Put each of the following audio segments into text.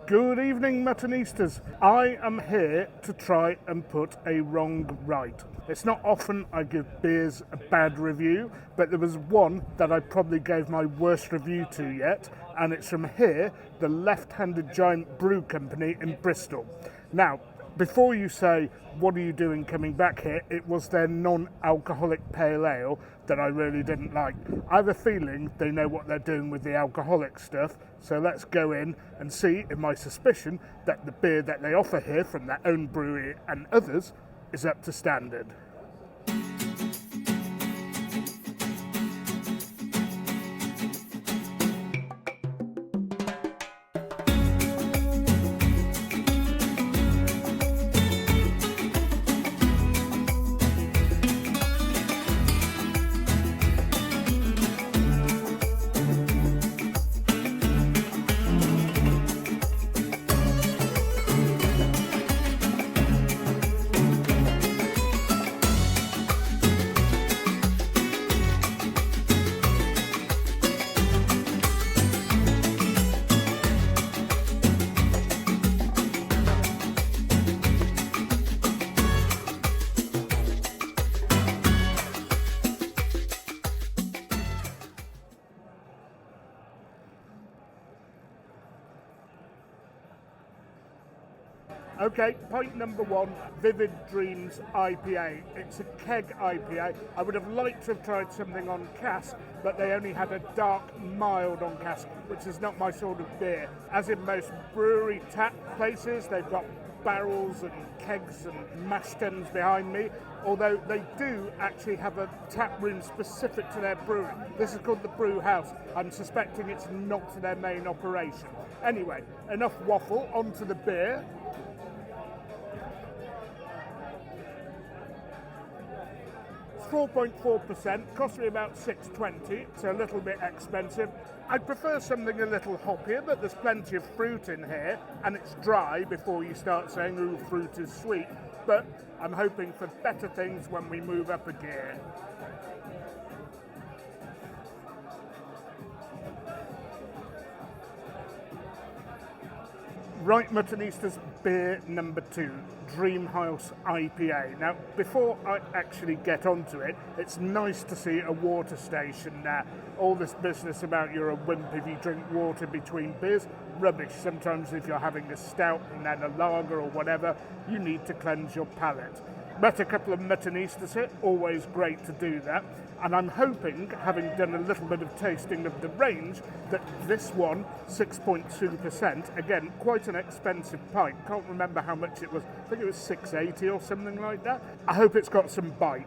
Good evening, Muttonistas. I am here to try and put a wrong right. It's not often I give beers a bad review, but there was one that I probably gave my worst review to yet, and it's from here, the Left Handed Giant Brew Company in Bristol. Now, before you say, what are you doing coming back here? It was their non-alcoholic pale ale that I really didn't like. I have a feeling they know what they're doing with the alcoholic stuff, so let's go in and see if my suspicion that the beer that they offer here from their own brewery and others is up to standard. Okay, point number one, Vivid Dreams IPA. It's a keg IPA. I would have liked to have tried something on cask, but they only had a dark mild on cask, which is not my sort of beer. As in most brewery tap places, they've got barrels and kegs and mash tuns behind me, although they do actually have a tap room specific to their brewery. This is called the Brewhouse. I'm suspecting it's not their main operation. Anyway, enough waffle, onto the beer. 4.4%, cost me about $6.20, so a little bit expensive. I'd prefer something a little hoppier, but there's plenty of fruit in here, and it's dry before you start saying, ooh, fruit is sweet. But I'm hoping for better things when we move up a gear. Right, Muttonistas, beer number 2, Dreamhouse IPA. Now, before I actually get onto it, it's nice to see a water station now. All this business about you're a wimp if you drink water between beers, rubbish. Sometimes if you're having a stout and then a lager or whatever, you need to cleanse your palate. Met a couple of Muttonistas here, always great to do that. And I'm hoping, having done a little bit of tasting of the range, that this one, 6.2%, again, quite an expensive pint. Can't remember how much it was. I think it was $6.80 or something like that. I hope it's got some bite.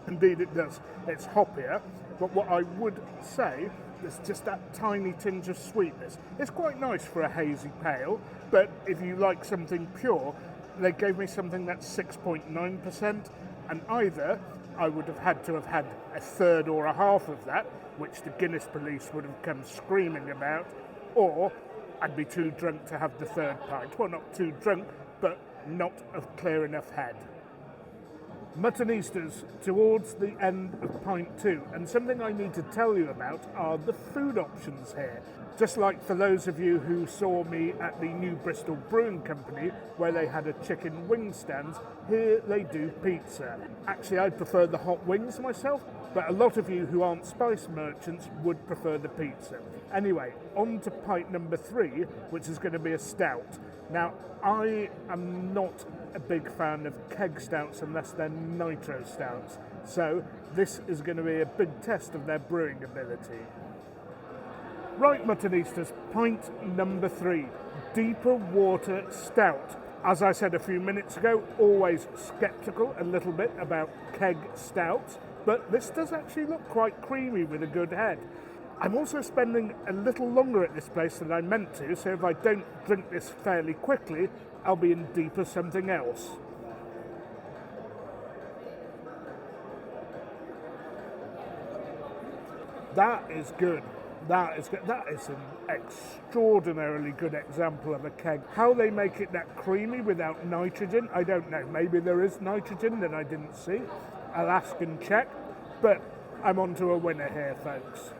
Indeed it does. It's hoppier, but what I would say is just that tiny tinge of sweetness. It's quite nice for a hazy pale, but if you like something pure, they gave me something that's 6.9%, and either I would have had a third or a half of that, which the Guinness police would have come screaming about, or I'd be too drunk to have the third pint. Well, not too drunk, but not a clear enough head. Muttonistas, towards the end of pint 2, and something I need to tell you about are the food options here. Just like for those of you who saw me at the new Bristol Brewing Company, where they had a chicken wing stand, here they do pizza. Actually, I prefer the hot wings myself, but a lot of you who aren't spice merchants would prefer the pizza. Anyway, on to pint number 3, which is going to be a stout. Now, I am not a big fan of keg stouts unless they're nitro stouts, so this is going to be a big test of their brewing ability. Right, Muttonistas, pint number 3, Deeper Water Stout. As I said a few minutes ago, always sceptical a little bit about keg stouts, but this does actually look quite creamy with a good head. I'm also spending a little longer at this place than I meant to, so if I don't drink this fairly quickly, I'll be in deep of something else. That is good. That is an extraordinarily good example of a keg. How they make it that creamy without nitrogen, I don't know. Maybe there is nitrogen that I didn't see. I'll ask and check. But I'm on to a winner here, folks.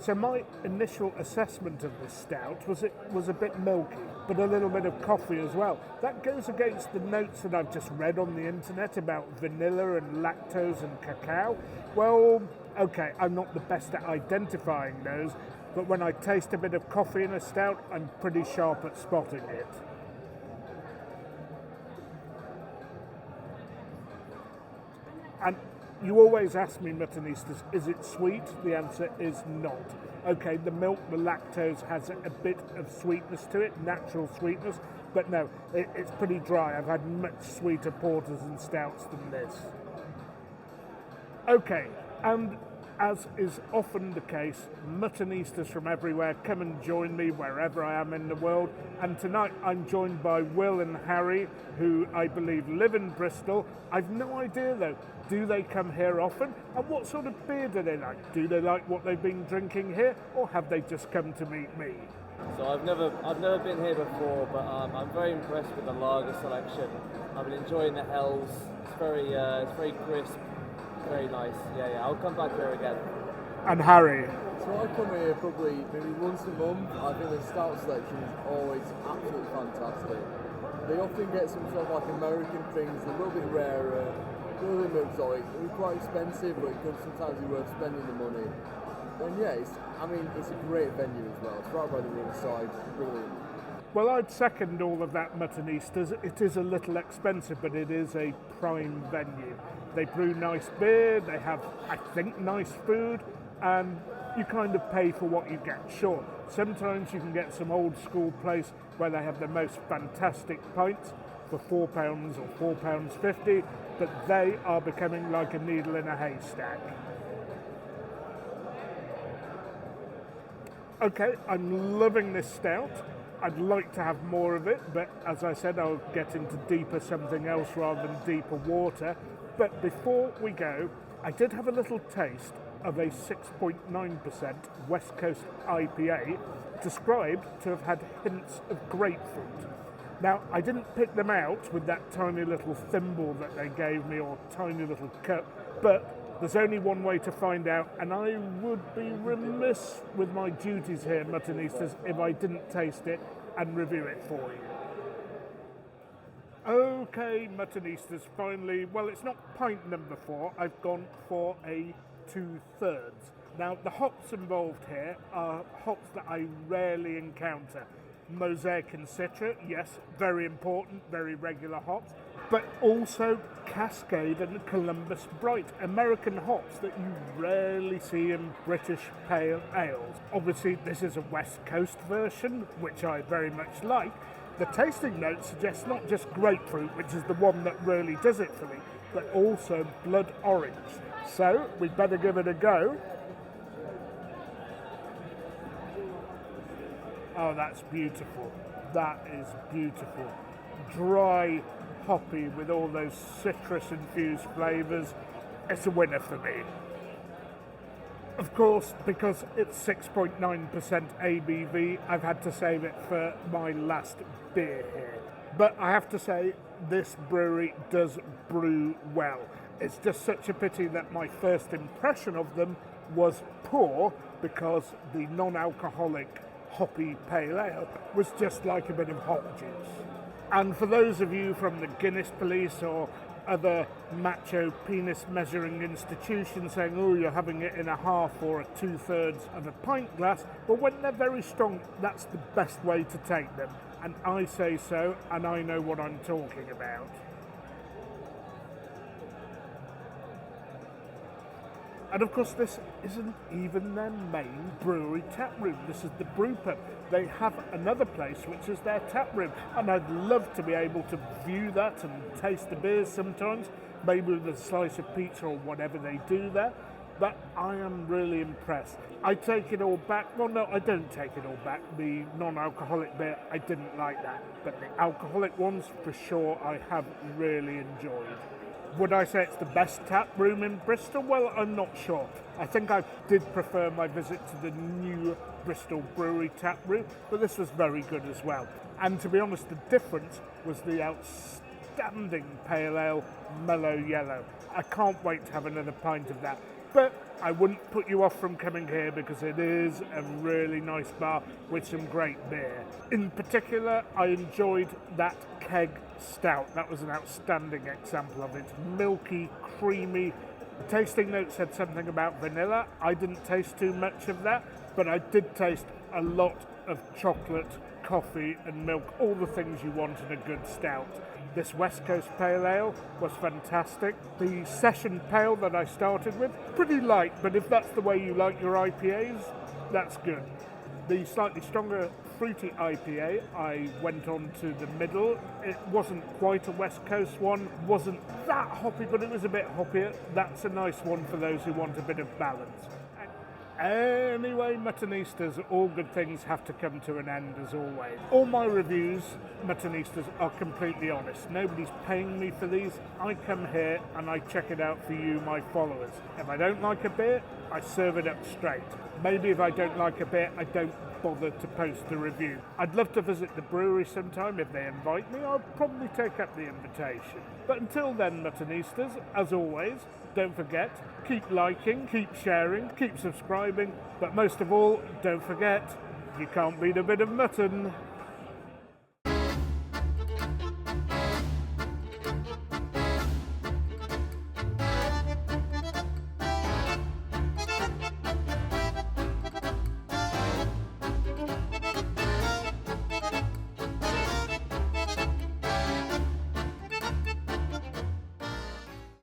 So my initial assessment of this stout was it was a bit milky, but a little bit of coffee as well. That goes against the notes that I've just read on the internet about vanilla and lactose and cacao. Well, okay, I'm not the best at identifying those, but when I taste a bit of coffee in a stout, I'm pretty sharp at spotting it. And you always ask me, Muttonistas, is it sweet? The answer is not. Okay, the milk, the lactose has a bit of sweetness to it, natural sweetness, but no, it's pretty dry. I've had much sweeter porters and stouts than this. Okay, and as is often the case, Muttonistas from everywhere come and join me wherever I am in the world. And tonight I'm joined by Will and Harry, who I believe live in Bristol. I've no idea though, do they come here often? And what sort of beer do they like? Do they like what they've been drinking here, or have they just come to meet me? So I've never been here before, but I'm very impressed with the lager selection. I've been enjoying the Hells. It's very crisp. Very nice. Yeah. I'll come back here again. And Harry? So I come here probably maybe once a month. I think the stout selection is always absolutely fantastic. They often get some sort of like American things, a little bit rarer, a little bit more exotic. They're quite expensive, but it could sometimes be worth spending the money. And yeah, it's a great venue as well. It's right by the riverside. Brilliant. Well, I'd second all of that, Muttonistas. It is a little expensive, but it is a prime venue. They brew nice beer, they have, I think, nice food, and you kind of pay for what you get. Sure, sometimes you can get some old school place where they have the most fantastic pints for £4 or £4.50, but they are becoming like a needle in a haystack. Okay, I'm loving this stout. I'd like to have more of it, but as I said, I'll get into deeper something else rather than deeper water. But before we go, I did have a little taste of a 6.9% West Coast IPA, described to have had hints of grapefruit. Now, I didn't pick them out with that tiny little thimble that they gave me, or tiny little cup, but there's only one way to find out, and I would be remiss with my duties here, Muttonistas, if I didn't taste it and review it for you. Okay, Muttonistas, finally, well, it's not pint number 4, I've gone for a 2/3. Now, the hops involved here are hops that I rarely encounter. Mosaic and Citra, yes, very important, very regular hops, but also Cascade and Columbus Bright, American hops that you rarely see in British pale ales. Obviously, this is a West Coast version, which I very much like. The tasting notes suggest not just grapefruit, which is the one that really does it for me, but also blood orange. So, we'd better give it a go. Oh, that's beautiful. That is beautiful. Dry, hoppy, with all those citrus-infused flavours. It's a winner for me. Of course, because it's 6.9% ABV, I've had to save it for my last beer here. But I have to say, this brewery does brew well. It's just such a pity that my first impression of them was poor, because the non-alcoholic hoppy pale ale was just like a bit of hop juice. And for those of you from the Guinness Police or other macho penis measuring institutions saying, oh, you're having it in a half or a 2/3 of a pint glass, well, when they're very strong, that's the best way to take them. And I say so, and I know what I'm talking about. And of course, this isn't even their main brewery tap room. This is the brewpub. They have another place which is their tap room, and I'd love to be able to view that and taste the beers sometimes, maybe with a slice of pizza or whatever they do there. But I am really impressed. I take it all back. Well, no, I don't take it all back. The non-alcoholic beer, I didn't like that. But the alcoholic ones, for sure, I have really enjoyed. Would I say it's the best tap room in Bristol? Well, I'm not sure. I think I did prefer my visit to the new Bristol Brewery tap room, but this was very good as well. And to be honest, the difference was the outstanding pale ale mellow yellow. I can't wait to have another pint of that. But I wouldn't put you off from coming here because it is a really nice bar with some great beer. In particular, I enjoyed that keg stout. That was an outstanding example of it. Milky, creamy. The tasting notes said something about vanilla. I didn't taste too much of that, but I did taste a lot of chocolate, coffee and milk, all the things you want in a good stout. This West Coast Pale Ale was fantastic. The session pale that I started with, pretty light, but if that's the way you like your IPAs, that's good. The slightly stronger fruity IPA, I went on to the middle. It wasn't quite a West Coast one, wasn't that hoppy, but it was a bit hoppier. That's a nice one for those who want a bit of balance. Anyway, Muttonistas, all good things have to come to an end as always. All my reviews, Muttonistas, are completely honest. Nobody's paying me for these. I come here and I check it out for you, my followers. If I don't like a beer, I serve it up straight. Maybe if I don't like a beer, I don't bother to post a review. I'd love to visit the brewery sometime. If they invite me, I'll probably take up the invitation. But until then, Muttonistas, as always, don't forget, keep liking, keep sharing, keep subscribing, but most of all, don't forget, you can't beat a bit of mutton.